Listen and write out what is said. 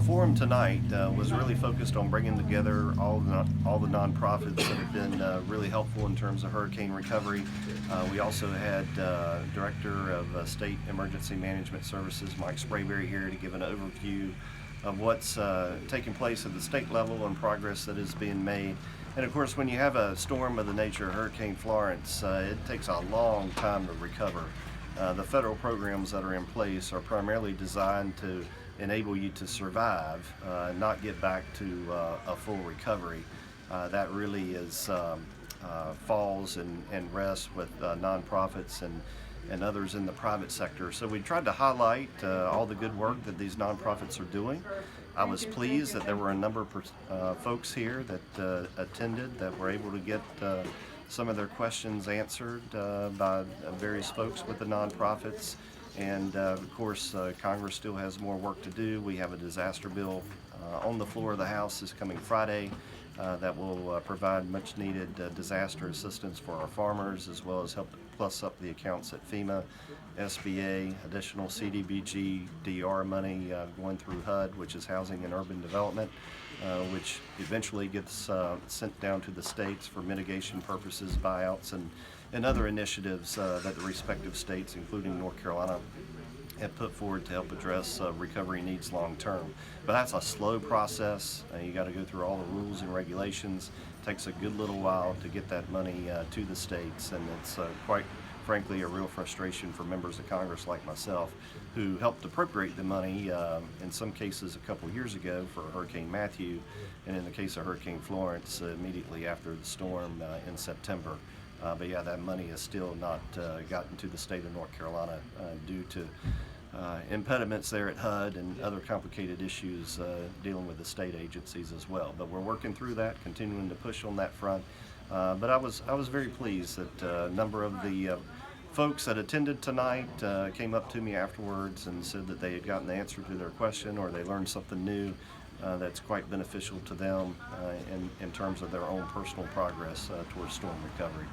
forum tonight was really focused on bringing together all the nonprofits that have been really helpful in terms of hurricane recovery. We also had Director of State Emergency Management Services, Mike Sprayberry, here to give an overview of what's taking place at the state level and progress that is being made. And of course, when you have a storm of the nature of Hurricane Florence, it takes a long time to recover. The federal programs that are in place are primarily designed to enable you to survive, not get back to a full recovery. That really is falls and rests with nonprofits and others in the private sector. So we tried to highlight all the good work that these nonprofits are doing. I was pleased that there were a number of folks here that attended that were able to get some of their questions answered by various folks with the nonprofits. And of course, Congress still has more work to do. We have a disaster bill on the floor of the House this coming Friday that will provide much needed disaster assistance for our farmers, as well as help plus up the accounts at FEMA, SBA, additional CDBG, DR money going through HUD, which is Housing and Urban Development, which eventually gets sent down to the states for mitigation purposes, buyouts, and other initiatives that the respective states, including North Carolina, have put forward to help address recovery needs long term. But that's a slow process. You got to go through all the rules and regulations. It takes a good little while to get that money to the states, and it's quite frankly a real frustration for members of Congress like myself who helped appropriate the money in some cases a couple years ago for Hurricane Matthew, and in the case of Hurricane Florence immediately after the storm in September. But yeah, that money has still not gotten to the state of North Carolina due to impediments there at HUD and other complicated issues dealing with the state agencies as well. But we're working through that, continuing to push on that front. But I was very pleased that a number of the folks that attended tonight came up to me afterwards and said that they had gotten the answer to their question, or they learned something new that's quite beneficial to them in terms of their own personal progress towards storm recovery.